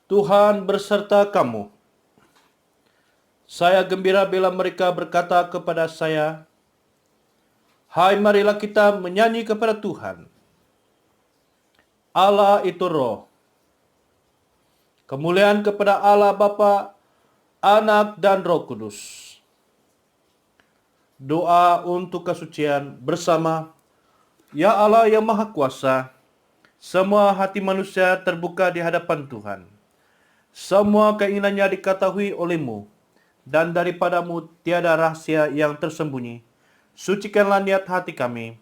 Tuhan berserta kamu. Saya gembira bila mereka berkata kepada saya, "Hai, marilah kita menyanyi kepada Tuhan." Allah itu roh. Kemuliaan kepada Allah Bapa, Anak dan Roh Kudus. Doa untuk kesucian bersama. Ya Allah yang Maha Kuasa, semua hati manusia terbuka di hadapan Tuhan. Semua keinginannya diketahui oleh-Mu, dan daripadamu tiada rahasia yang tersembunyi. Sucikanlah niat hati kami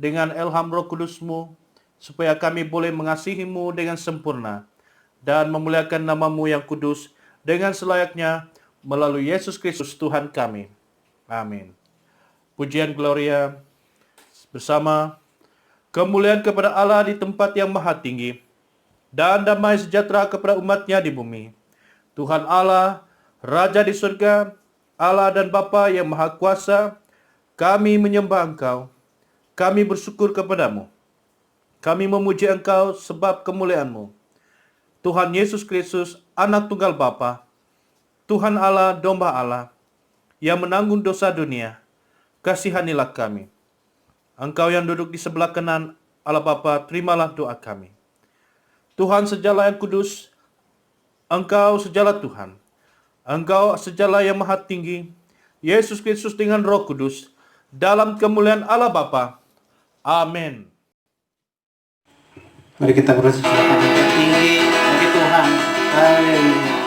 dengan ilham Roh Kudus-Mu, supaya kami boleh mengasihi-Mu dengan sempurna dan memuliakan nama-Mu yang kudus dengan selayaknya melalui Yesus Kristus Tuhan kami. Amin. Pujian Gloria bersama. Kemuliaan kepada Allah di tempat yang maha tinggi, dan damai sejahtera kepada umat-Nya di bumi. Tuhan Allah, Raja di surga, Allah dan Bapa yang Maha Kuasa, kami menyembah Engkau, kami bersyukur kepadamu, kami memuji Engkau sebab kemuliaan-Mu. Tuhan Yesus Kristus, Anak Tunggal Bapa, Tuhan Allah, Domba Allah, yang menanggung dosa dunia, kasihanilah kami. Engkau yang duduk di sebelah kanan Allah Bapa, terimalah doa kami. Tuhan sejala yang kudus, Engkau sejala Tuhan, Engkau sejala yang maha tinggi, Yesus Kristus dengan Roh Kudus, dalam kemuliaan Allah Bapa. Amin. Mari kita bersuara yang tinggi bagi Tuhan. Haleluya.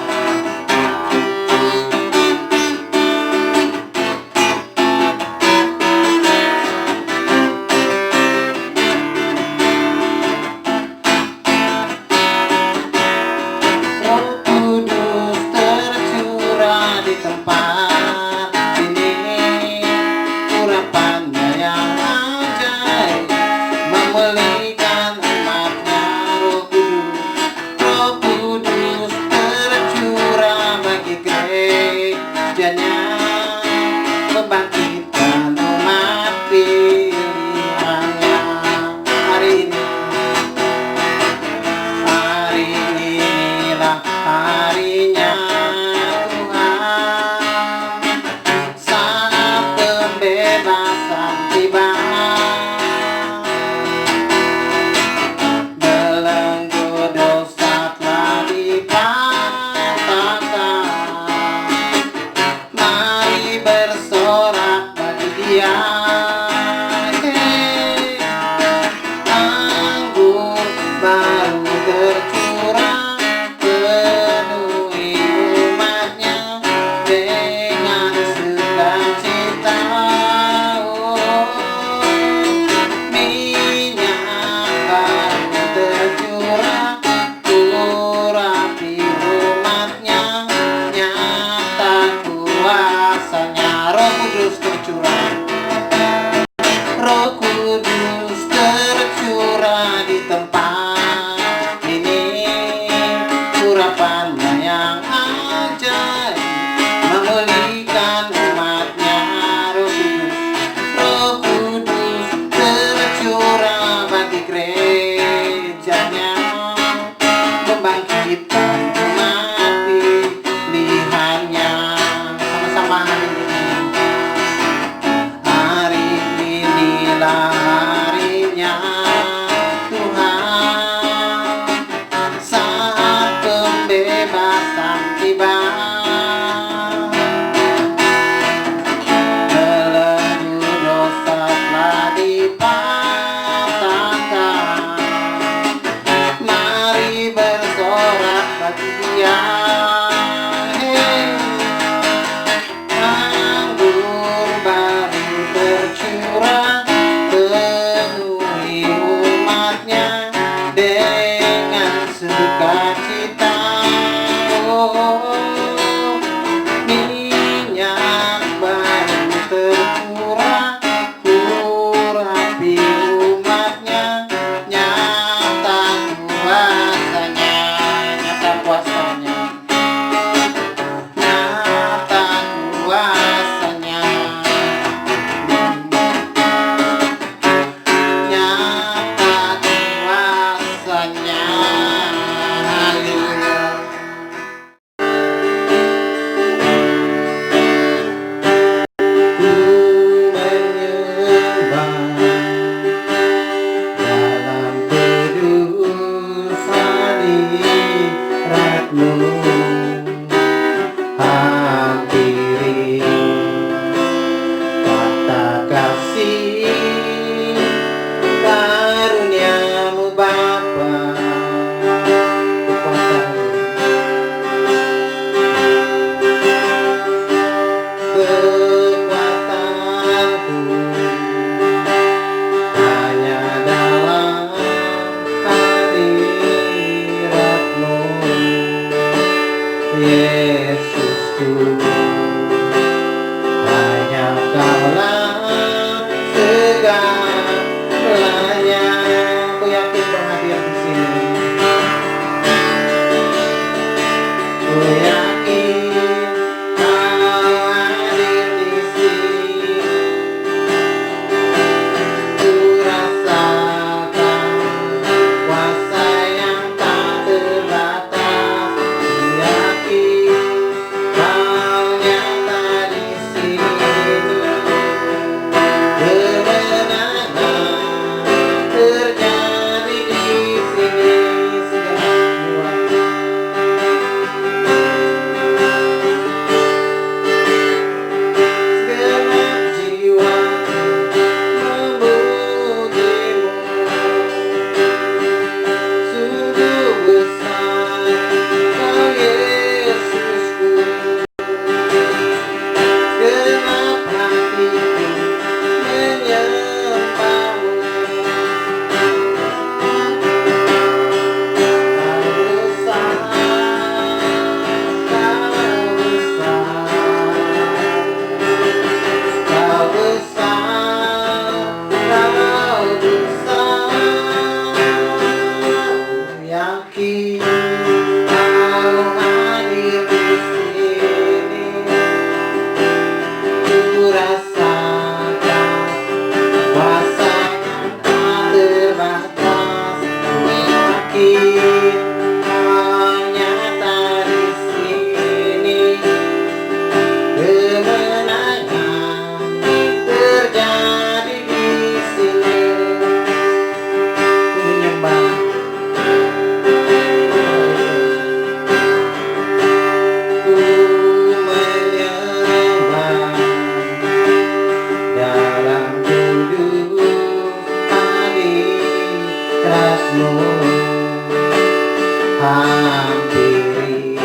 hampiri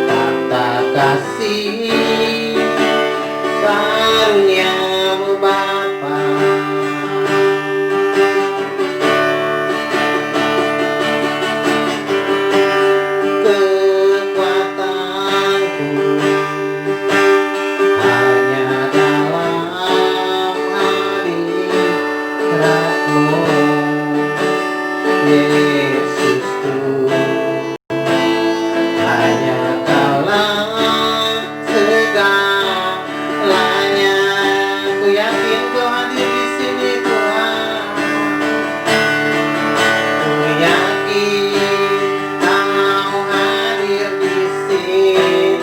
kata kasih karunia-Mu Bapa. Kekuatanku hanya dalam hadirat-Mu, Yesusku. Hanya Kaulah segalanya. Ku yakin Kau hadir di sini, Tuhan. Ku yakin Kau hadir di sini.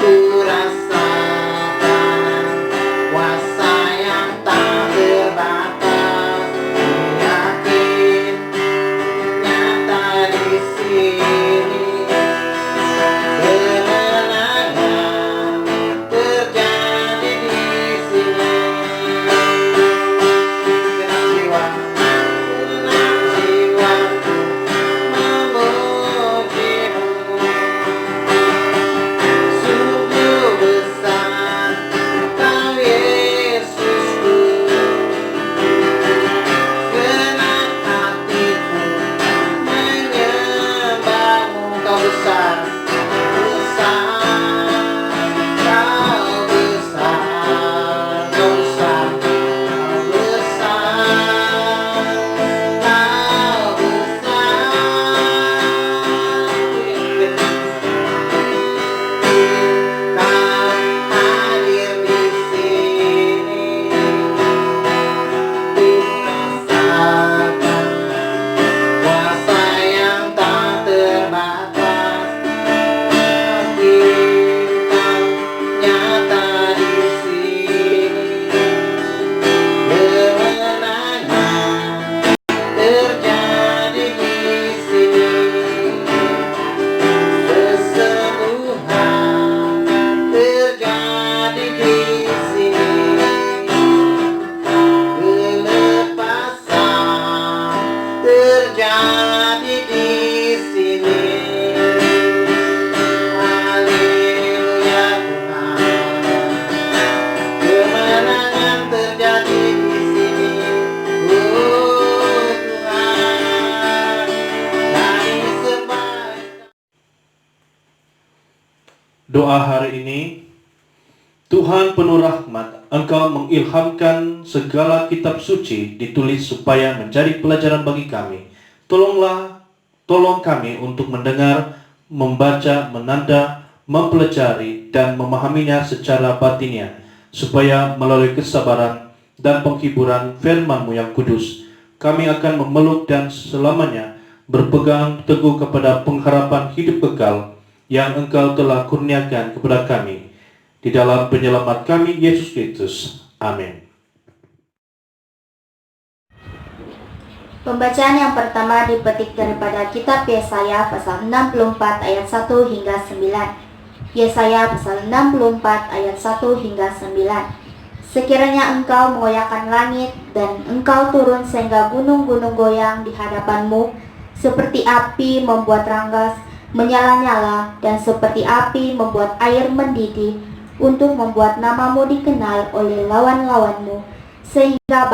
Ku rasakan kuasa yang tak terbatas. Ku yakin nyata di sini. Kemenangan terjadi di sini. Genap jiwaku memuji-Mu. Sungguh besar Kau, Yesusku. Genap hatiku menyembah-Mu. Kau besar, besar, Kau besar, Kau besar, Kau besar, Kau besar. Kau hadir di sini. Ku rasakan kuasa yang tak terbatas. Kita nyata di sini. Kemenangan terjadi di sini. Kesembuhan terjadi di sini. Kelepasan terjadi di sini. Haleluya Tuhan. Kemenangan terjadi di sini. Oh Tuhan, kami sembah. Doa hari ini, Tuhan penuh rahmat, Engkau mengilhamkan segala kitab suci ditulis supaya menjadi pelajaran bagi kami. Tolong kami untuk mendengar, membaca, menanda, mempelajari, dan memahaminya secara batinnya, supaya melalui kesabaran dan penghiburan firman-Mu yang kudus, kami akan memeluk dan selamanya berpegang teguh kepada pengharapan hidup kekal yang Engkau telah kurniakan kepada kami. Di dalam penyelamat kami, Yesus Kristus. Amin. Pembacaan yang pertama dipetik daripada kitab Yesaya pasal 64 ayat 1 hingga 9. Yesaya pasal 64 ayat 1 hingga 9. Sekiranya Engkau mengoyakkan langit dan Engkau turun sehingga gunung-gunung goyang di hadapan-Mu, seperti api membuat ranggas menyala-nyala, dan seperti api membuat air mendidih, untuk membuat nama-Mu dikenal oleh lawan-lawan-Mu, sehingga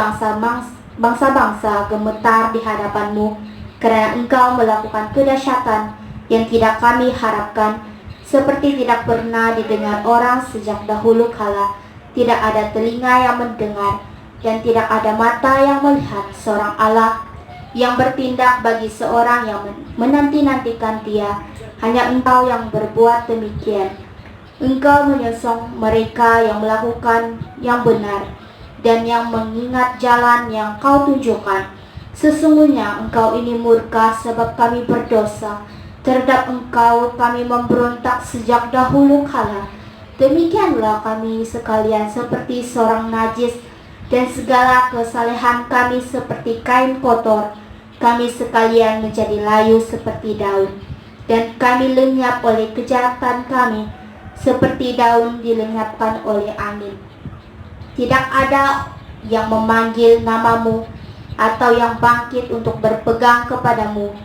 bangsa-bangsa gemetar di hadapan-Mu, karena Engkau melakukan kedahsyatan yang tidak kami harapkan, seperti tidak pernah didengar orang sejak dahulu kala. Tidak ada telinga yang mendengar, dan tidak ada mata yang melihat seorang Allah yang bertindak bagi seorang yang menanti-nantikan Dia. Hanya Engkau yang berbuat demikian. Engkau menyosong mereka yang melakukan yang benar dan yang mengingat jalan yang Kau tunjukkan. Sesungguhnya Engkau ini murka sebab kami berdosa. Terhadap Engkau kami memberontak sejak dahulu kala. Demikianlah kami sekalian seperti seorang najis, dan segala kesalehan kami seperti kain kotor. Kami sekalian menjadi layu seperti daun, dan kami lenyap oleh kejahatan kami, seperti daun dilenyapkan oleh angin. Tidak ada yang memanggil nama-Mu, atau yang bangkit untuk berpegang kepadamu,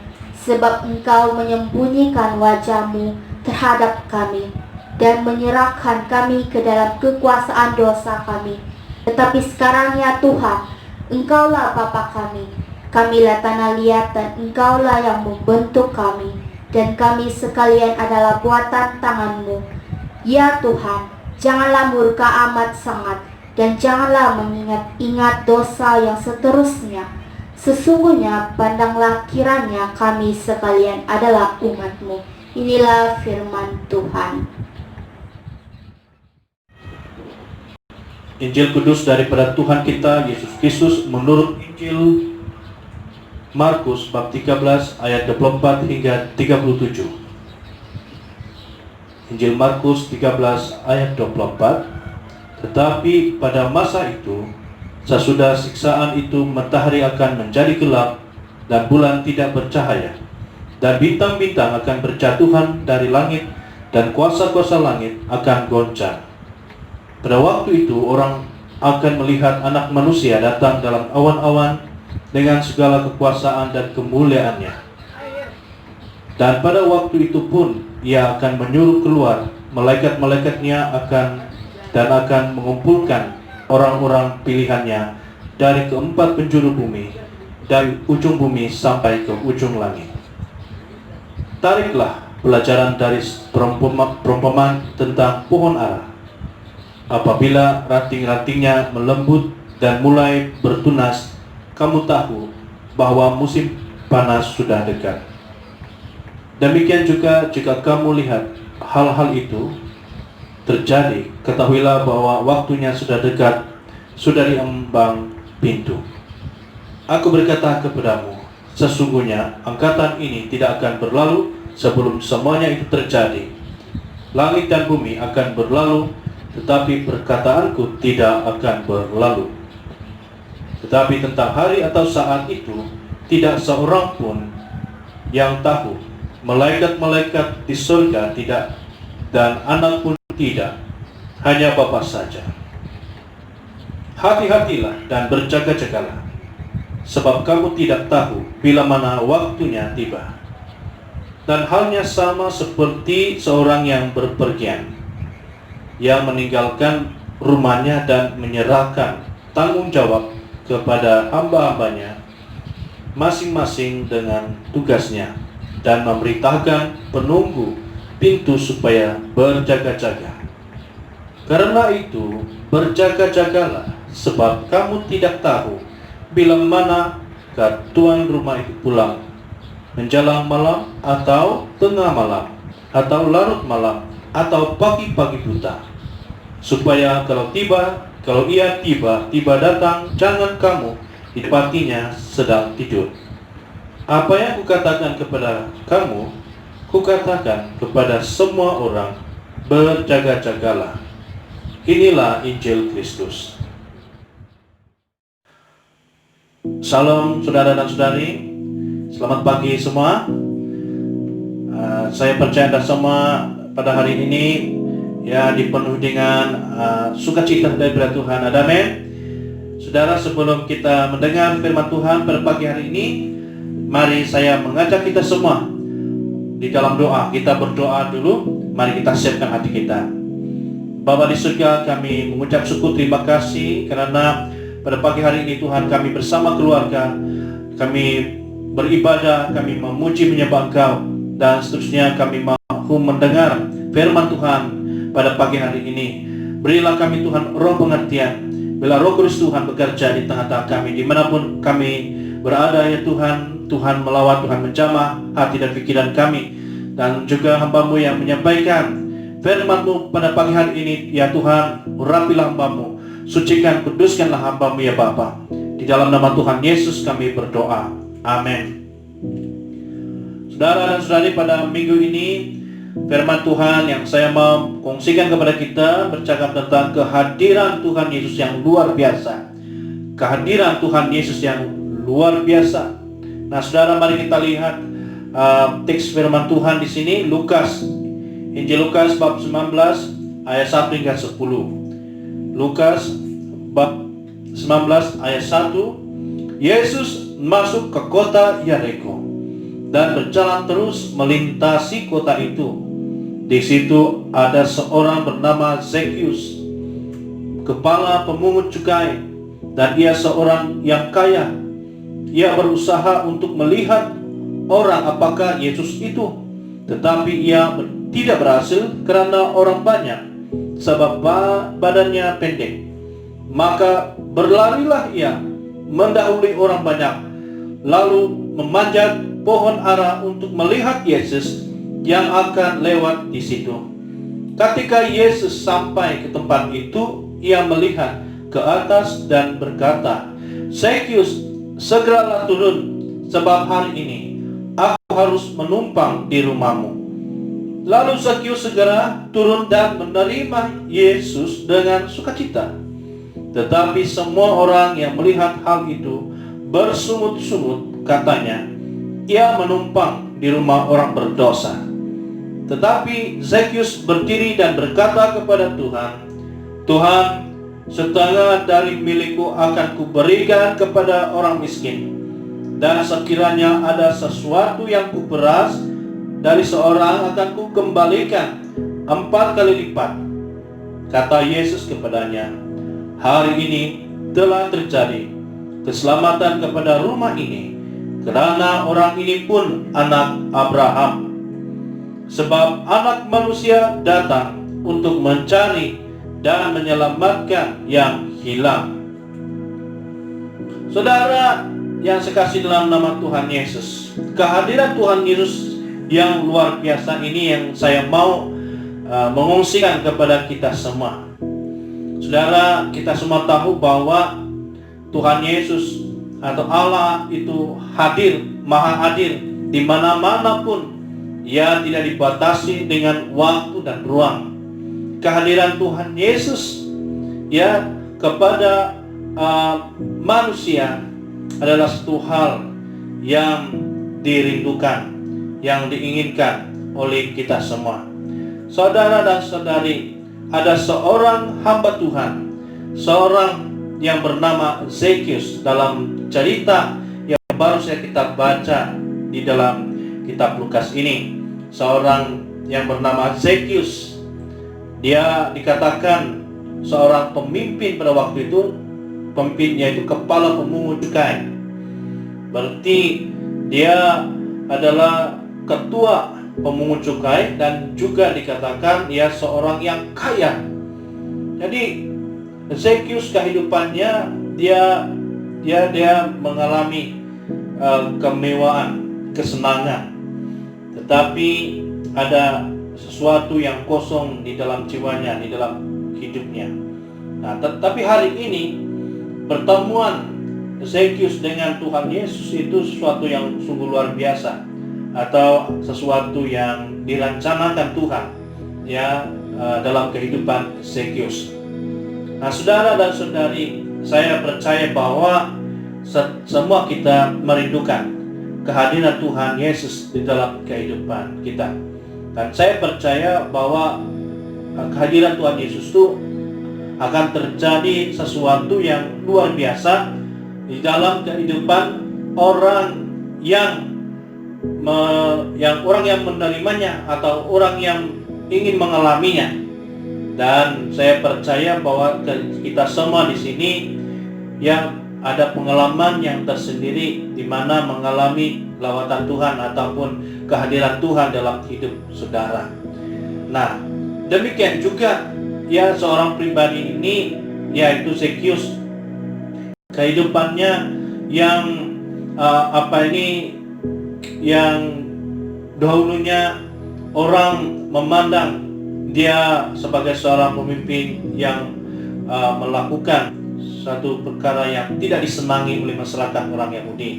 sebab Engkau menyembunyikan wajah-Mu terhadap kami dan menyerahkan kami ke dalam kekuasaan dosa kami. Tetapi sekarang ya Tuhan, Engkaulah Bapa kami, kamilah tanah liat dan Engkaulah yang membentuk kami, dan kami sekalian adalah buatan tangan-Mu. Ya Tuhan, janganlah murka amat sangat, dan janganlah mengingat-ingat dosa yang seterusnya. Sesungguhnya pandanglah kiranya kami sekalian adalah umat-Mu. Inilah firman Tuhan. Injil kudus daripada Tuhan kita Yesus Kristus menurut Injil Markus bab 13 ayat 24 hingga 37. Injil Markus 13 ayat 24. Tetapi pada masa itu, sesudah siksaan itu, matahari akan menjadi gelap dan bulan tidak bercahaya, dan bintang-bintang akan berjatuhan dari langit, dan kuasa-kuasa langit akan goncang. Pada waktu itu orang akan melihat Anak Manusia datang dalam awan-awan dengan segala kekuasaan dan kemuliaannya. Dan pada waktu itu pun Ia akan menyuruh keluar malaikat-malaikatnya akan mengumpulkan orang-orang pilihannya dari keempat penjuru bumi, dari ujung bumi sampai ke ujung langit. Tariklah pelajaran dari perumpamaan tentang pohon ara. Apabila ranting-rantingnya melembut dan mulai bertunas, kamu tahu bahwa musim panas sudah dekat. Demikian juga jika kamu lihat hal-hal itu terjadi, ketahuilah bahwa waktunya sudah dekat, sudah diembang pintu. Aku berkata kepadamu, sesungguhnya angkatan ini tidak akan berlalu sebelum semuanya itu terjadi. Langit dan bumi akan berlalu, tetapi perkataanku tidak akan berlalu. Tetapi tentang hari atau saat itu, tidak seorang pun yang tahu, malaikat-malaikat di surga tidak, dan anak pun tidak, hanya Bapa saja. Hati-hatilah dan berjaga-jagalah, sebab kamu tidak tahu bila mana waktunya tiba. Dan halnya sama seperti seorang yang berpergian, yang meninggalkan rumahnya dan menyerahkan tanggung jawab kepada hamba-hambanya masing-masing dengan tugasnya, dan memerintahkan penunggu pintu supaya berjaga-jaga. Karena itu berjaga-jagalah, sebab kamu tidak tahu bila mana tuan rumah itu pulang, menjelang malam atau tengah malam atau larut malam atau pagi-pagi buta, supaya kalau ia tiba datang, jangan kamu didapatinya sedang tidur. Apa yang kukatakan kepada kamu, kukatakan kepada semua orang, berjaga-jagalah. Inilah Injil Kristus. Salam saudara dan saudari, selamat pagi semua. Saya percaya Anda semua pada hari ini ya dipenuhi dengan sukacita daripada Tuhan. Amin. Saudara, sebelum kita mendengar firman Tuhan pada pagi hari ini, mari saya mengajak kita semua di dalam doa. Kita berdoa dulu. Mari kita siapkan hati kita. Bapa di surga, kami mengucap syukur terima kasih karena pada pagi hari ini Tuhan, kami bersama keluarga, kami beribadah, kami memuji menyembah Engkau, dan seterusnya kami mahu mendengar firman Tuhan pada pagi hari ini. Berilah kami Tuhan roh pengertian, bila Roh Kudus Tuhan bekerja di tengah-tengah kami, dimanapun kami berada ya Tuhan. Tuhan melawat, Tuhan menjamah hati dan pikiran kami, dan juga hamba-Mu yang menyampaikan firman-Mu pada pagi hari ini ya Tuhan. Urapilah hamba-Mu, sucikan, kuduskanlah hamba-Mu ya Bapa. Di dalam nama Tuhan Yesus kami berdoa, amin. Saudara dan saudari, pada minggu ini firman Tuhan yang saya mau kongsikan kepada kita bercakap tentang kehadiran Tuhan Yesus yang luar biasa. Kehadiran Tuhan Yesus yang luar biasa. Nah, saudara, mari kita lihat teks firman Tuhan di sini, Injil Lukas bab 19 ayat 1 hingga 10. Lukas bab 19 ayat 1 Yesus masuk ke kota Yeriko dan berjalan terus melintasi kota itu. Di situ ada seorang bernama Zekius, kepala pemungut cukai, dan ia seorang yang kaya. Ia berusaha untuk melihat orang apakah Yesus itu, tetapi ia tidak berhasil karena orang banyak, sebab badannya pendek. Maka berlarilah ia mendahului orang banyak, lalu memanjat pohon ara untuk melihat Yesus yang akan lewat di situ. Ketika Yesus sampai ke tempat itu, ia melihat ke atas dan berkata, "Zekius, segeralah turun, sebab hari ini aku harus menumpang di rumahmu." Lalu Zekius segera turun dan menerima Yesus dengan sukacita. Tetapi semua orang yang melihat hal itu bersungut-sungut, katanya, "Ia menumpang di rumah orang berdosa." Tetapi Zekius berdiri dan berkata kepada Tuhan, "Tuhan, setengah dari milikku akan kuberikan kepada orang miskin. Dan sekiranya ada sesuatu yang kuperas dari seorang, akan kukembalikan 4 kali lipat." Kata Yesus kepadanya, "Hari ini telah terjadi keselamatan kepada rumah ini, karena orang ini pun anak Abraham. Sebab Anak Manusia datang untuk mencari dan menyelamatkan yang hilang." Saudara yang sekasih dalam nama Tuhan Yesus, kehadiran Tuhan Yesus yang luar biasa ini yang saya mau mengungsikan kepada kita semua. Saudara, kita semua tahu bahwa Tuhan Yesus atau Allah itu hadir, maha hadir di mana-mana pun. Ia tidak dibatasi dengan waktu dan ruang. Kehadiran Tuhan Yesus ya kepada manusia adalah satu hal yang dirindukan, yang diinginkan oleh kita semua. Saudara dan saudari, ada seorang hamba Tuhan, seorang yang bernama Zekius dalam cerita yang baru saja kita baca di dalam kitab Lukas ini. Seorang yang bernama Zekius, dia dikatakan seorang pemimpin pada waktu itu. Pemimpinnya itu kepala pemungut cukai. Berarti dia adalah ketua pemungut cukai dan juga dikatakan dia seorang yang kaya. Jadi Zekius kehidupannya dia mengalami kemewahan, kesenangan, tetapi ada sesuatu yang kosong di dalam jiwanya, di dalam hidupnya. Nah, tetapi hari ini pertemuan Zekius dengan Tuhan Yesus itu sesuatu yang sungguh luar biasa, atau sesuatu yang direncanakan Tuhan ya dalam kehidupan Zekius. Nah, saudara dan saudari, saya percaya bahwa semua kita merindukan kehadiran Tuhan Yesus di dalam kehidupan kita. Dan saya percaya bahwa kehadiran Tuhan Yesus itu akan terjadi sesuatu yang luar biasa di dalam kehidupan orang yang orang yang menerimanya atau orang yang ingin mengalaminya. Dan saya percaya bahwa kita semua di sini yang ada pengalaman yang tersendiri di mana mengalami lawatan Tuhan ataupun kehadiran Tuhan dalam hidup saudara. Nah, demikian juga ya seorang pribadi ini, yaitu Zekius, kehidupannya yang yang dahulunya orang memandang dia sebagai seorang pemimpin yang melakukan satu perkara yang tidak disenangi oleh masyarakat orang Yahudi.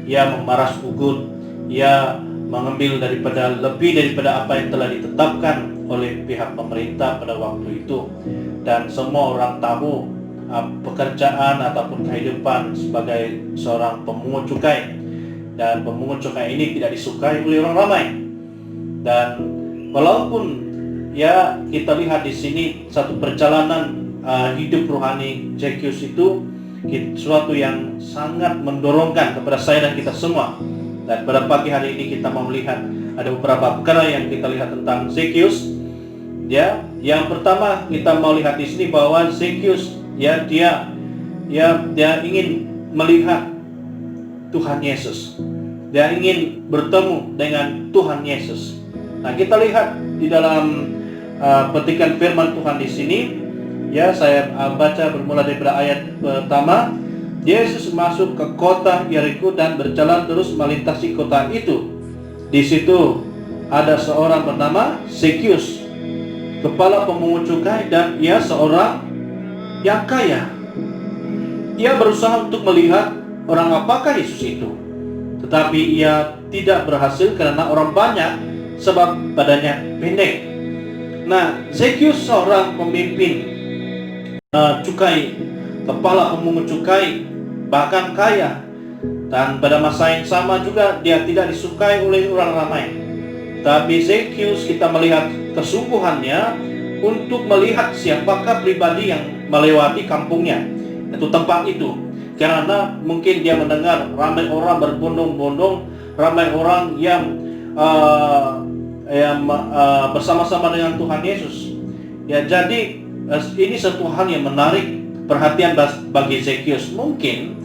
Ia memeras ugut, ia mengambil lebih daripada apa yang telah ditetapkan oleh pihak pemerintah pada waktu itu. Dan semua orang tahu pekerjaan ataupun kehidupan sebagai seorang pemungut cukai. Dan pemungut cukai ini tidak disukai oleh orang ramai. Dan walaupun ya kita lihat di sini satu perjalanan hidup rohani Zekius itu sesuatu yang sangat mendorongkan kepada saya dan kita semua. Dan pada pagi hari ini kita mau melihat ada beberapa perkara yang kita lihat tentang Zekius. Ya, yang pertama kita mau lihat di sini bahwa Zekius dia ingin melihat Tuhan Yesus. Dia ingin bertemu dengan Tuhan Yesus. Nah, kita lihat di dalam petikan firman Tuhan di sini. Ya, saya baca bermula dari ayat pertama. Yesus masuk ke kota Yeriko dan berjalan terus melintasi kota itu. Di situ ada seorang bernama Zekius, kepala pemungut cukai, dan ia seorang yang kaya. Ia berusaha untuk melihat orang apakah Yesus itu, tetapi ia tidak berhasil karena orang banyak, sebab badannya pendek. Nah, Zekius seorang pemimpin cukai, kepala pemungut cukai, bahkan kaya, dan pada masa yang sama juga dia tidak disukai oleh orang ramai. Tapi Zekius, kita melihat kesungguhannya untuk melihat siapakah pribadi yang melewati kampungnya, itu tempat itu, karena mungkin dia mendengar ramai orang berbondong-bondong, ramai orang yang bersama-sama dengan Tuhan Yesus. Ya, jadi ini satu hal yang menarik perhatian bagi Zekius. Mungkin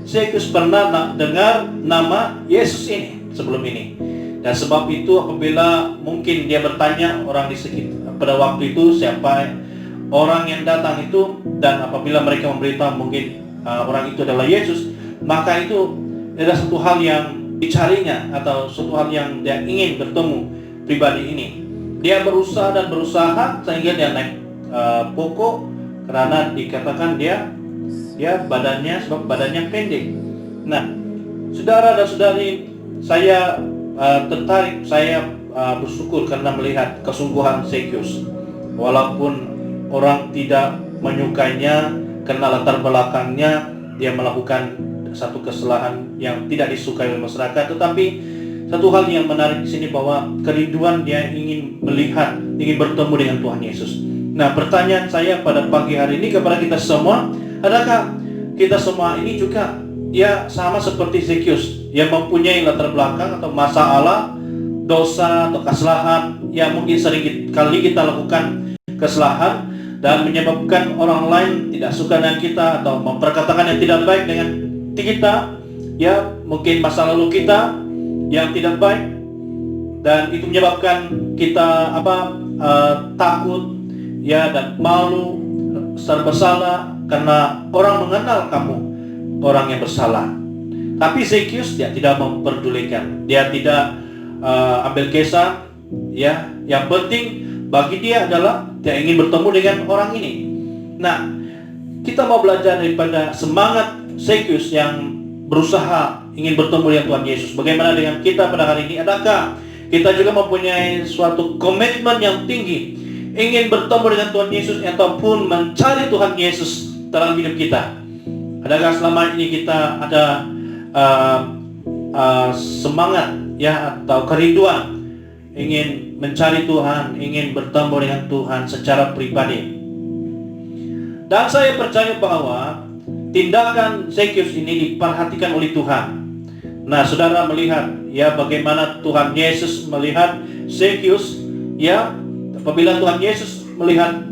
Zekius pernah dengar nama Yesus ini sebelum ini, dan sebab itu apabila mungkin dia bertanya orang di sekitar pada waktu itu siapa orang yang datang itu, dan apabila mereka memberitahu mungkin orang itu adalah Yesus, maka itu adalah satu hal yang dicarinya atau satu hal yang dia ingin bertemu pribadi ini. Dia berusaha dan berusaha sehingga dia naik pokok, karena dikatakan dia badannya pendek. Nah, saudara dan saudari, saya tertarik, saya bersyukur karena melihat kesungguhan Zekius. Walaupun orang tidak menyukainya karena latar belakangnya dia melakukan satu kesalahan yang tidak disukai oleh masyarakat, tetapi satu hal yang menarik di sini bahwa kerinduan dia ingin melihat, ingin bertemu dengan Tuhan Yesus. Nah, pertanyaan saya pada pagi hari ini kepada kita semua, adakah kita semua ini juga ya sama seperti Zekius yang mempunyai latar belakang atau masalah, dosa atau kesalahan yang mungkin sering kali kita lakukan kesalahan dan menyebabkan orang lain tidak suka dengan kita atau memperkatakan yang tidak baik dengan kita, ya mungkin masa lalu kita yang tidak baik, dan itu menyebabkan kita takut, ya, dan malu, serba salah karena orang mengenal kamu orang yang bersalah. Tapi Zekius dia tidak memperdulikan, dia tidak ambil kisah, ya. Yang penting bagi dia adalah dia ingin bertemu dengan orang ini. Nah, kita mau belajar daripada semangat Zekius yang berusaha ingin bertemu dengan Tuhan Yesus. Bagaimana dengan kita pada hari ini? Adakah kita juga mempunyai suatu komitmen yang tinggi ingin bertemu dengan Tuhan Yesus ataupun mencari Tuhan Yesus dalam hidup kita? Adakah selama ini kita ada semangat, ya, atau kerinduan ingin mencari Tuhan, ingin bertemu dengan Tuhan secara pribadi? Dan saya percaya bahwa tindakan Zekius ini diperhatikan oleh Tuhan. Nah, saudara melihat ya bagaimana Tuhan Yesus melihat Zekius, ya. Apabila Tuhan Yesus melihat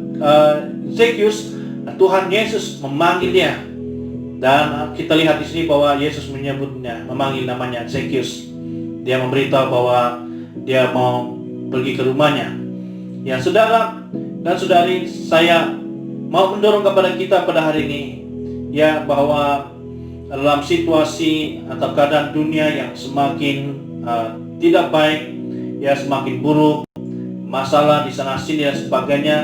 Zekius, Tuhan Yesus memanggil dia. Dan kita lihat di sini bahwa Yesus menyebutnya, memanggil namanya Zekius. Dia memberitahu bahwa dia mau pergi ke rumahnya. Ya, saudara dan saudari, saya mau mendorong kepada kita pada hari ini, ya, bahwa dalam situasi atau keadaan dunia yang semakin tidak baik, ya, semakin buruk, masalah di sana sini dan sebagainya,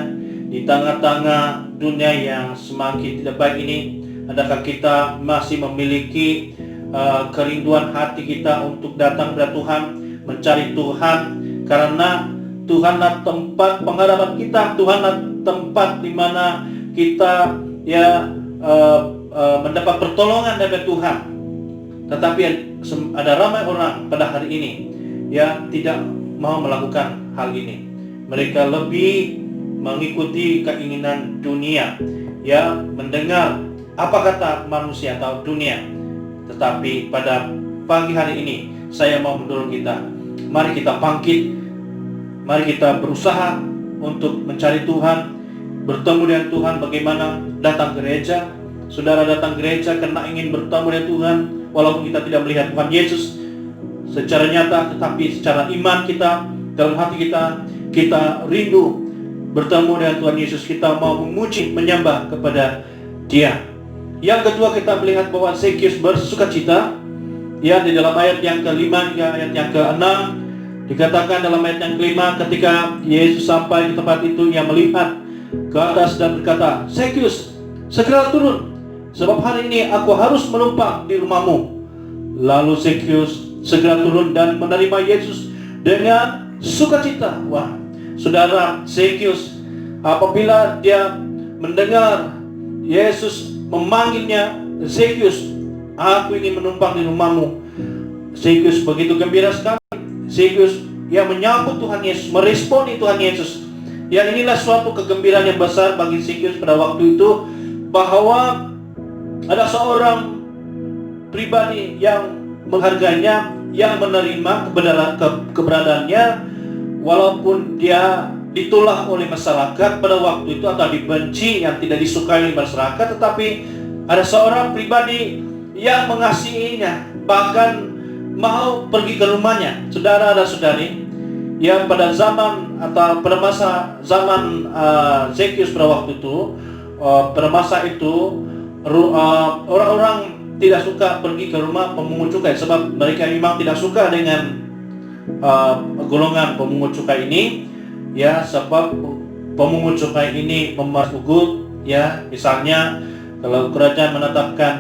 di tengah-tengah dunia yang semakin tidak baik ini, adakah kita masih memiliki kerinduan hati kita untuk datang kepada Tuhan, mencari Tuhan, karena Tuhanlah tempat pengharapan kita, Tuhanlah tempat di mana kita, ya, mendapat pertolongan dari Tuhan. Tetapi ada ramai orang pada hari ini, ya, tidak mau melakukan hal ini. Mereka lebih mengikuti keinginan dunia, ya, mendengar apa kata manusia atau dunia. Tetapi pada pagi hari ini saya mau mendorong kita, mari kita bangkit, mari kita berusaha untuk mencari Tuhan, bertemu dengan Tuhan. Bagaimana datang gereja? Saudara datang gereja karena ingin bertemu dengan Tuhan, walaupun kita tidak melihat Tuhan Yesus secara nyata, tetapi secara iman kita, dalam hati kita rindu bertemu dengan Tuhan Yesus. Kita mau memuji, menyembah kepada Dia. Yang kedua, kita melihat bahwa Zekius bersukacita. Ya, di dalam ayat yang ke-5 hingga ayat yang ke-6 dikatakan dalam ayat yang ke-5, ketika Yesus sampai di tempat itu, ia melihat ke atas dan berkata, "Zekius, segera turun, sebab hari ini aku harus menumpang di rumahmu." Lalu Zekius segera turun dan menerima Yesus dengan sukacita. Wah, saudara, Zekius apabila dia mendengar Yesus memanggilnya, "Zekius, aku ingin menumpang di rumahmu." Zekius begitu gembira sekali. Zekius menyambut Tuhan Yesus, meresponi Tuhan Yesus. Ya, inilah suatu kegembiraan yang besar bagi Zekius pada waktu itu, bahwa ada seorang pribadi yang menghargainya, yang menerima keberadaannya, walaupun dia ditolak oleh masyarakat pada waktu itu atau dibenci, yang tidak disukai oleh masyarakat, tetapi ada seorang pribadi yang mengasihinya, bahkan mau pergi ke rumahnya. Saudara dan saudari, yang pada zaman atau pada masa zaman Zekius pada waktu itu, pada masa itu orang-orang tidak suka pergi ke rumah pemungut cukai, sebab mereka memang tidak suka dengan golongan pemungut cukai ini. Ya, sebab pemungut cukai ini memungut, ya, misalnya kalau kerajaan menetapkan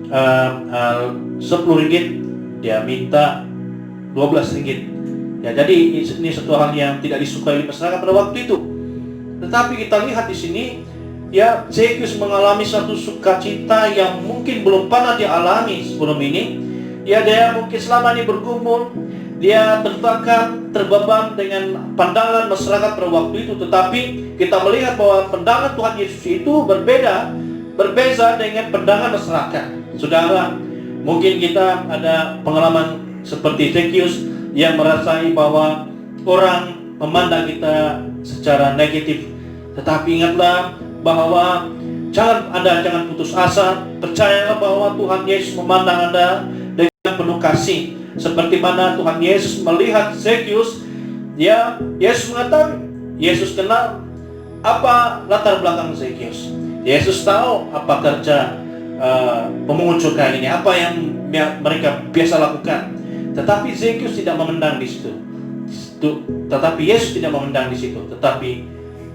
10 ringgit, dia minta 12 ringgit. Ya, jadi ini satu hal yang tidak disukai oleh masyarakat pada waktu itu. Tetapi kita lihat di sini, ya, Zekius mengalami satu sukacita yang mungkin belum pernah dia alami sebelum ini. Ya, dia mungkin selama ini bergumul, dia terbakar, terbeban dengan pandangan masyarakat pada waktu itu. Tetapi kita melihat bahwa pandangan Tuhan Yesus itu berbeza dengan pandangan masyarakat. Saudara, mungkin kita ada pengalaman seperti Zekius yang merasai bahwa orang memandang kita secara negatif. Tetapi ingatlah bahwa jangan putus asa. Percayalah bahwa Tuhan Yesus memandang Anda dengan penuh kasih, seperti mana Tuhan Yesus melihat Zekius. Ya, Yesus mengatakan, Yesus kenal apa latar belakang Zekius. Yesus tahu apa kerja pemungut cukai ini, apa yang mereka biasa lakukan. Tetapi Zekius tidak memandang di situ. Tetapi Yesus tidak memandang di situ. Tetapi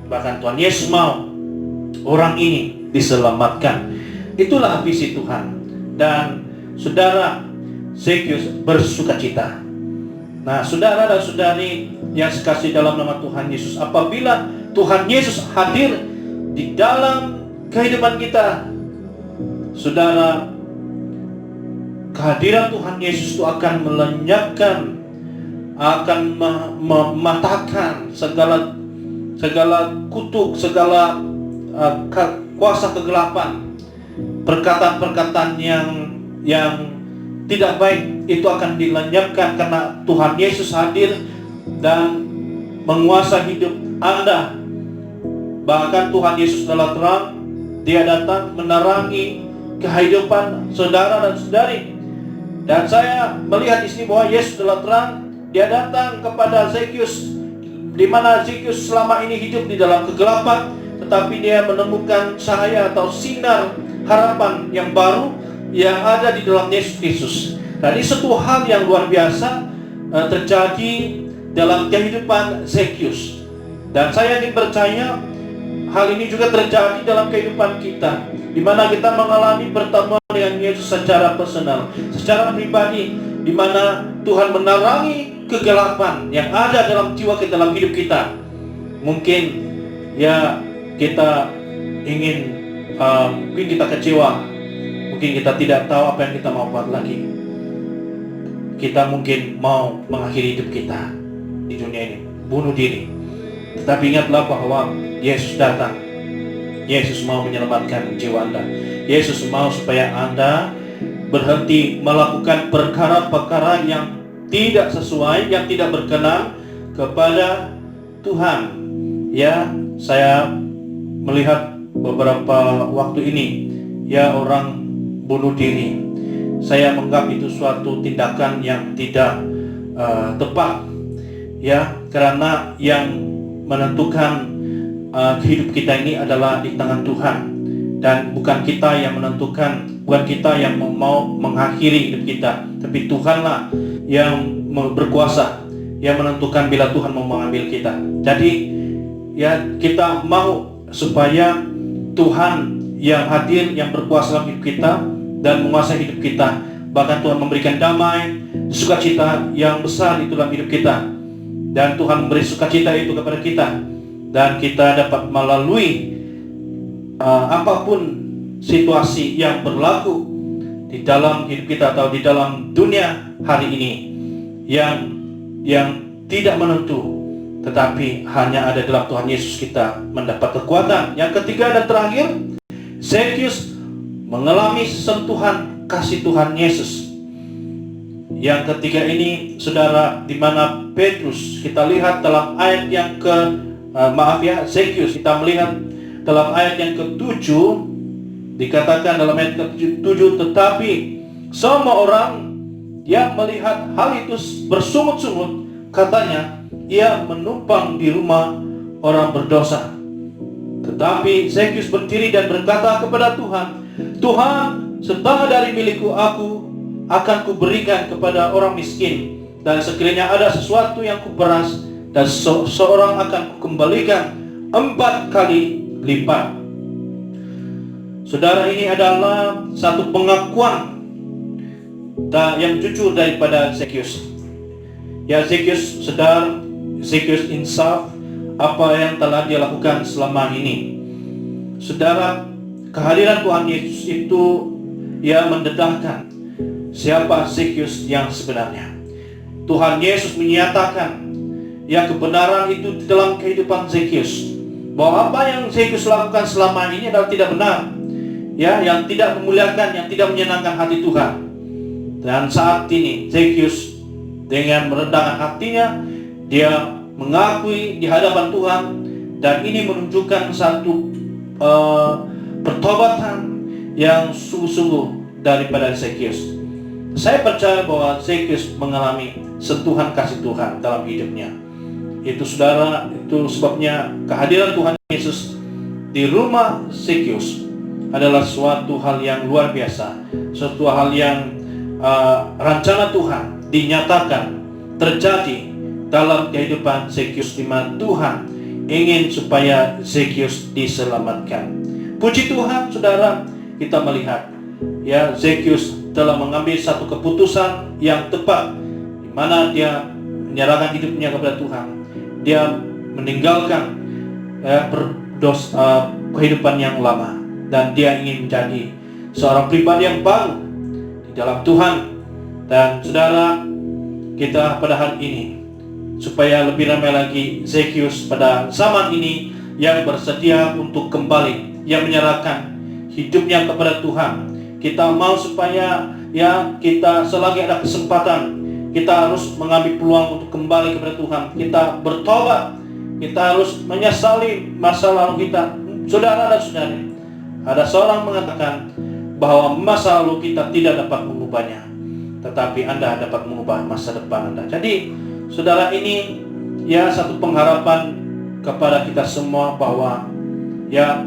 bahkan Tuhan Yesus mau orang ini diselamatkan. Itulah visi Tuhan. Dan saudara, Zekius bersukacita. Nah, saudara dan saudari yang sekasih dalam nama Tuhan Yesus, apabila Tuhan Yesus hadir di dalam kehidupan kita, saudara, kehadiran Tuhan Yesus itu akan melenyapkan, akan mematahkan segala kutuk, segala kuasa kegelapan. Perkataan-perkataan yang tidak baik itu akan dilenyapkan karena Tuhan Yesus hadir dan menguasai hidup Anda. Bahkan Tuhan Yesus adalah terang. Dia datang menerangi kehidupan saudara dan saudari. Dan saya melihat di sini bahwa Yesus adalah terang. Dia datang kepada Zekius, di mana Zekius selama ini hidup di dalam kegelapan, tetapi dia menemukan cahaya atau sinar harapan yang baru yang ada di dalam Yesus Kristus. Dan ini satu hal yang luar biasa terjadi dalam kehidupan Zekius. Dan saya ingin percaya hal ini juga terjadi dalam kehidupan kita, di mana kita mengalami pertemuan dengan Yesus secara personal, secara pribadi, di mana Tuhan menerangi kegelapan yang ada dalam jiwa kita, dalam hidup kita. Mungkin ya kita ingin, mungkin kita kecewa, mungkin kita tidak tahu apa yang kita mau buat lagi. Kita mungkin mau mengakhiri hidup kita di dunia ini, bunuh diri. Tetapi ingatlah bahwa Yesus datang. Yesus mau menyelamatkan jiwa Anda. Yesus mau supaya Anda berhenti melakukan perkara-perkara yang tidak sesuai, yang tidak berkenan kepada Tuhan. Ya, saya melihat beberapa waktu ini, ya, orang bunuh diri. Saya menganggap itu suatu tindakan yang tidak tepat, ya, karena yang menentukan hidup kita ini adalah di tangan Tuhan, dan bukan kita yang menentukan, bukan kita yang mau mengakhiri hidup kita, tapi Tuhanlah yang berkuasa, yang menentukan bila Tuhan mau mengambil kita. Jadi ya, kita mau supaya Tuhan yang hadir, yang berkuasa dalam hidup kita dan menguasai hidup kita. Bahkan Tuhan memberikan damai, sukacita yang besar itu dalam hidup kita, dan Tuhan memberi sukacita itu kepada kita, dan kita dapat melalui apapun situasi yang berlaku di dalam hidup kita atau di dalam dunia hari ini yang tidak menentu, tetapi hanya ada dalam Tuhan Yesus kita mendapat kekuatan. Yang ketiga dan terakhir, Zekius mengalami sentuhan kasih Tuhan Yesus. Yang ketiga ini, saudara, di mana Petrus kita lihat dalam ayat yang Zekius kita melihat dalam ayat yang ke-7, dikatakan dalam ayat ke-7, tetapi semua orang yang melihat hal itu bersungut-sungut, katanya, ia menumpang di rumah orang berdosa. Tetapi Zekius berdiri dan berkata kepada Tuhan, Tuhan, setengah dari milikku aku akan kuberikan kepada orang miskin, dan sekiranya ada sesuatu yang kuperas, dan seorang akan kukembalikan 4 kali lipat. Saudara, ini adalah satu pengakuan yang jujur daripada Zekius. Ya, Zekius sadar, Zekius insaf apa yang telah dia lakukan selama ini. Saudara, kehadiran Tuhan Yesus itu ya mendedahkan siapa Zekius yang sebenarnya. Tuhan Yesus menyatakan ya kebenaran itu di dalam kehidupan Zekius, bahwa apa yang Zekius lakukan selama ini adalah tidak benar, ya, yang tidak memuliakan, yang tidak menyenangkan hati Tuhan. Dan saat ini Zekius dengan merendahkan hatinya, dia mengakui di hadapan Tuhan, dan ini menunjukkan satu pertobatan yang sungguh-sungguh daripada Zekius. Saya percaya bahwa Zekius mengalami sentuhan kasih Tuhan dalam hidupnya. Itu saudara, itu sebabnya kehadiran Tuhan Yesus di rumah Zekius adalah suatu hal yang luar biasa, suatu hal yang rencana Tuhan dinyatakan terjadi dalam kehidupan Zekius, di mana Tuhan ingin supaya Zekius diselamatkan. Puji Tuhan, saudara, kita melihat ya Zekius telah mengambil satu keputusan yang tepat, di mana dia menyerahkan hidupnya kepada Tuhan. Dia meninggalkan kehidupan yang lama, dan dia ingin menjadi seorang pribadi yang baru di dalam Tuhan. Dan saudara, kita pada hari ini, supaya lebih ramai lagi Zekius pada zaman ini yang bersedia untuk kembali, yang menyerahkan hidupnya kepada Tuhan. Kita mau supaya ya kita selagi ada kesempatan, kita harus mengambil peluang untuk kembali kepada Tuhan. Kita bertobat, kita harus menyesali masa lalu kita. Saudara dan saudari, ada seorang mengatakan bahwa masa lalu kita tidak dapat mengubahnya, tetapi Anda dapat mengubah masa depan Anda. Jadi saudara, ini ya satu pengharapan kepada kita semua, bahwa ya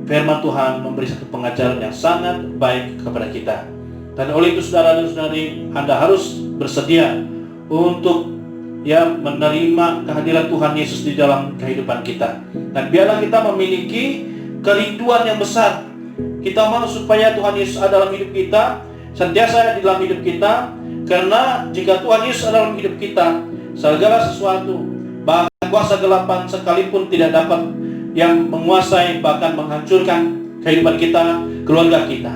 firman Tuhan memberi satu pengajaran yang sangat baik kepada kita. Dan oleh itu saudara dan saudari, Anda harus bersedia untuk ya menerima kehadiran Tuhan Yesus di dalam kehidupan kita. Dan biarlah kita memiliki kerinduan yang besar. Kita mau supaya Tuhan Yesus ada dalam hidup kita, senantiasa di dalam hidup kita. Karena jika Tuhan Yesus ada dalam hidup kita, segala sesuatu, bahkan kuasa gelapan sekalipun tidak dapat yang menguasai, bahkan menghancurkan kehidupan kita, keluarga kita.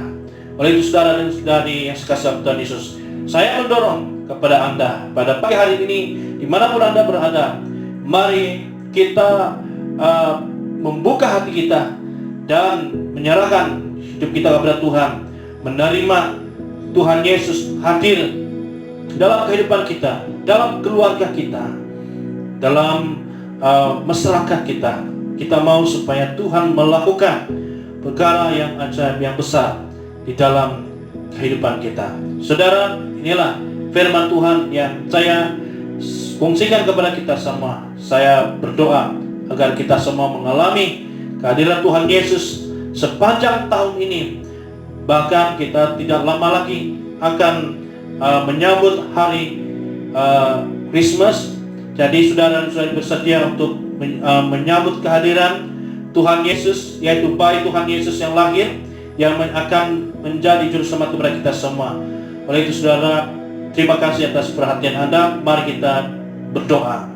Oleh itu saudara dan saudari yang sekasih Tuhan Yesus, saya mendorong kepada Anda pada pagi hari ini, dimanapun Anda berada, mari kita membuka hati kita dan menyerahkan hidup kita kepada Tuhan, menerima Tuhan Yesus hadir dalam kehidupan kita, dalam keluarga kita, dalam masyarakat kita. Kita mau supaya Tuhan melakukan perkara yang ajaib, yang besar di dalam kehidupan kita. Saudara, inilah firman Tuhan yang saya fungsikan kepada kita semua. Saya berdoa agar kita semua mengalami kehadiran Tuhan Yesus sepanjang tahun ini. Bahkan kita tidak lama lagi akan menyambut hari Christmas. Jadi saudara bersedia untuk menyambut kehadiran Tuhan Yesus, yaitu bayi Tuhan Yesus yang lahir, yang akan menjadi juru selamat kepada kita semua. Oleh itu saudara, terima kasih atas perhatian Anda. Mari kita berdoa.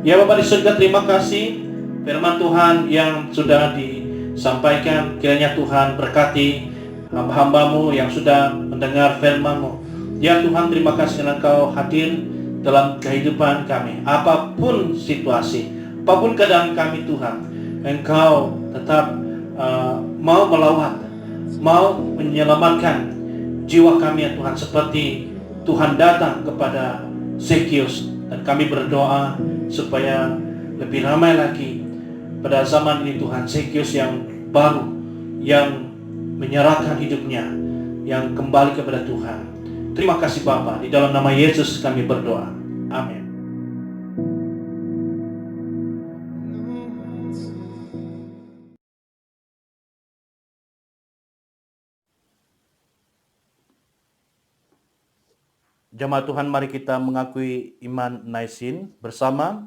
Ya Bapa di surga, terima kasih firman Tuhan yang sudah disampaikan. Kiranya Tuhan berkati hamba-hambamu yang sudah mendengar firman-Mu. Ya Tuhan, terima kasih karena Engkau hadir dalam kehidupan kami. Apapun situasi, apapun keadaan kami Tuhan, Engkau tetap mau melawat, mau menyelamatkan jiwa kami ya Tuhan, seperti Tuhan datang kepada Zekius. Dan kami berdoa supaya lebih ramai lagi pada zaman ini Tuhan, Zekius yang baru, yang menyerahkan hidupnya, yang kembali kepada Tuhan. Terima kasih Bapa, di dalam nama Yesus kami berdoa. Amin. Jemaat Tuhan, mari kita mengakui iman Naisin bersama.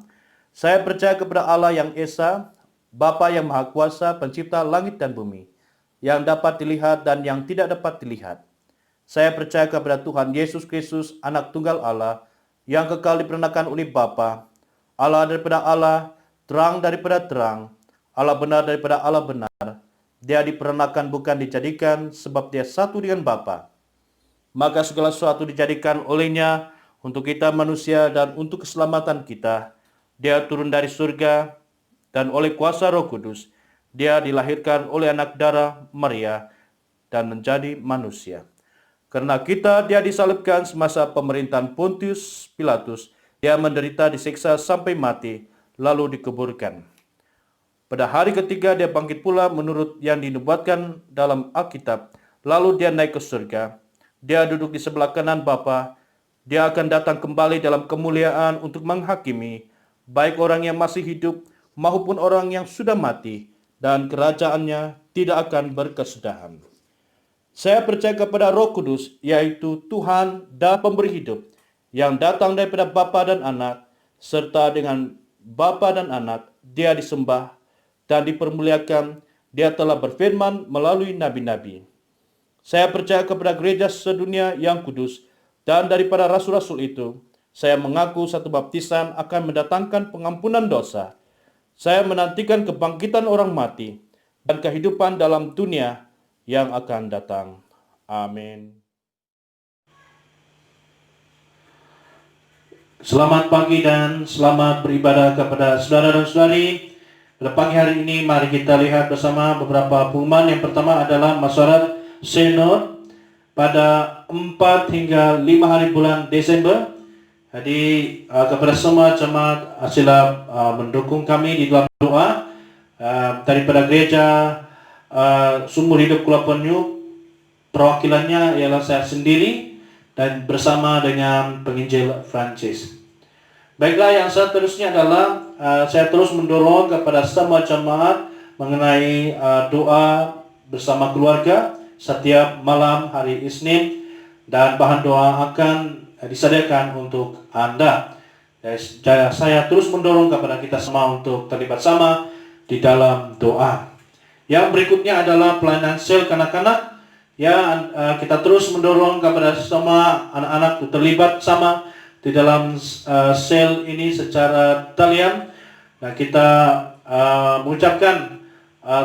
Saya percaya kepada Allah yang Esa, Bapa yang Maha Kuasa, pencipta langit dan bumi, yang dapat dilihat dan yang tidak dapat dilihat. Saya percaya kepada Tuhan Yesus Kristus, Anak Tunggal Allah, yang kekal diperanakan oleh Bapa, Allah daripada Allah, terang daripada terang, Allah benar daripada Allah benar. Dia diperanakan bukan dijadikan, sebab dia satu dengan Bapa. Maka segala sesuatu dijadikan olehnya untuk kita manusia dan untuk keselamatan kita. Dia turun dari surga dan oleh kuasa Roh Kudus, dia dilahirkan oleh anak darah Maria dan menjadi manusia. Karena kita, dia disalibkan semasa pemerintahan Pontius Pilatus. Dia menderita, disiksa sampai mati, lalu dikuburkan. Pada hari ketiga dia bangkit pula menurut yang dinubuatkan dalam Alkitab. Lalu dia naik ke surga. Dia duduk di sebelah kanan Bapa. Dia akan datang kembali dalam kemuliaan untuk menghakimi baik orang yang masih hidup maupun orang yang sudah mati, dan kerajaannya tidak akan berkesudahan. Saya percaya kepada Roh Kudus, yaitu Tuhan dan pemberi hidup, yang datang daripada Bapa dan Anak, serta dengan Bapa dan Anak dia disembah dan dipermuliakan. Dia telah berfirman melalui nabi-nabi. Saya percaya kepada gereja sedunia yang kudus, dan daripada rasul-rasul itu, saya mengaku satu baptisan akan mendatangkan pengampunan dosa. Saya menantikan kebangkitan orang mati dan kehidupan dalam dunia yang akan datang. Amin. Selamat pagi dan selamat beribadah kepada saudara dan saudari. Pada pagi hari ini mari kita lihat bersama beberapa pengumuman. Yang pertama adalah masyarakat Senod pada 4 hingga 5 hari bulan Desember. Jadi kepada semua jemaat sila mendukung kami di dalam doa daripada gereja Sumur Hidup Kuala Penyu. Perwakilannya ialah saya sendiri dan bersama dengan penginjil Francis. Baiklah, yang seterusnya adalah saya terus mendorong kepada semua jemaat mengenai doa bersama keluarga setiap malam hari Isnin, dan bahan doa akan disediakan untuk Anda. Saya terus mendorong kepada kita semua untuk terlibat sama di dalam doa. Yang berikutnya adalah pelayanan sel kanak-kanak. Ya, kita terus mendorong kepada semua anak-anak untuk terlibat sama di dalam sel ini secara talian. Nah, kita mengucapkan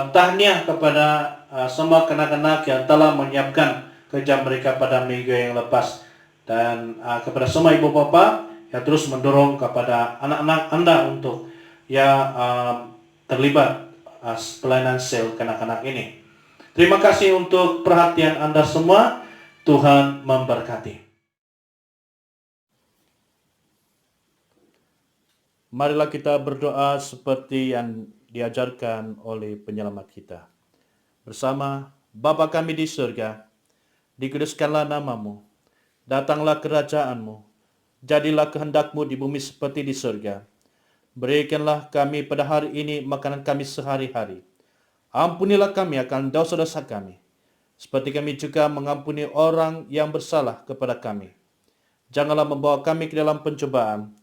tahniah kepada semua kanak-kanak yang telah menyiapkan kerja mereka pada minggu yang lepas, dan kepada semua ibu bapa yang terus mendorong kepada anak-anak Anda untuk terlibat pelayanan sel kanak-kanak ini. Terima kasih untuk perhatian Anda semua. Tuhan memberkati. Marilah kita berdoa seperti yang diajarkan oleh penyelamat kita. Bersama Bapa kami di surga, dikuduskanlah namamu, datanglah kerajaanmu, jadilah kehendakmu di bumi seperti di surga. Berikanlah kami pada hari ini makanan kami sehari-hari. Ampunilah kami akan dosa-dosa kami, seperti kami juga mengampuni orang yang bersalah kepada kami. Janganlah membawa kami ke dalam pencobaan,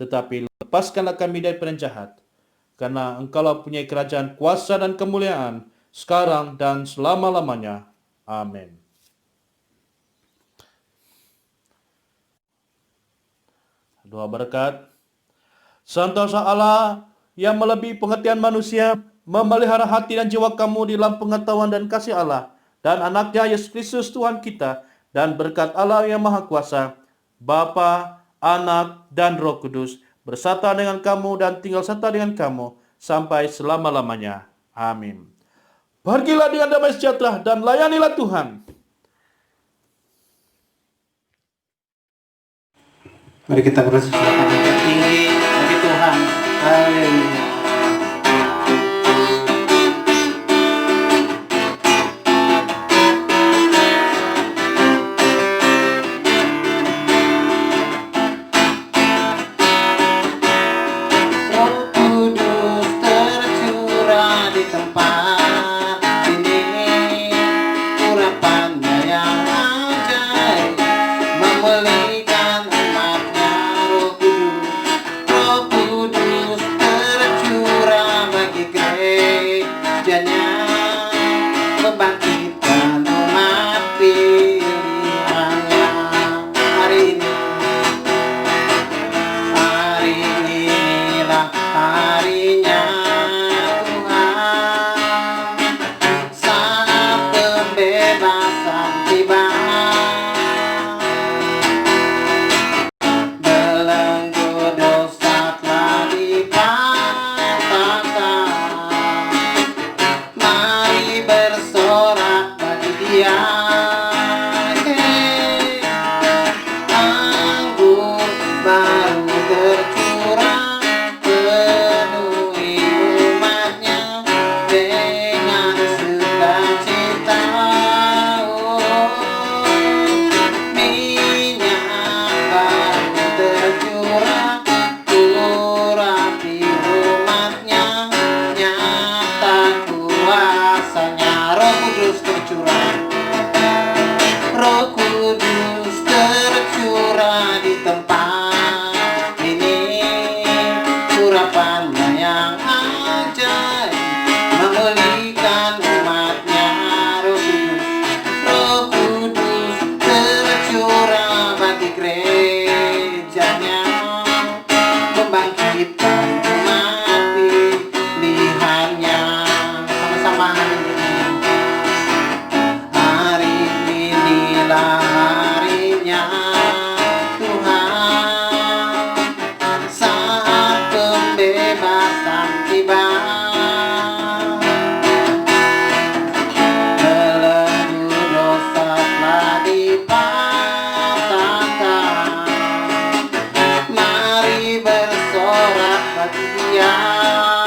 tetapi lepaskanlah kami dari jahat, karena Engkaulah punya kerajaan, kuasa dan kemuliaan, sekarang dan selama-lamanya. Amin. Doa berkat. Sentosa Allah yang melebihi pengertian manusia, memelihara hati dan jiwa kamu di dalam pengetahuan dan kasih Allah, dan anaknya Yesus Kristus Tuhan kita, dan berkat Allah yang Maha Kuasa, Bapa, Anak, dan Roh Kudus, bersatu dengan kamu dan tinggal serta dengan kamu, sampai selama-lamanya. Amin. Pergilah dengan damai sejahtera dan layanilah Tuhan. Mari kita berusaha tinggi bagi Tuhan. Haleluya. Mari bersorak bagi Dia.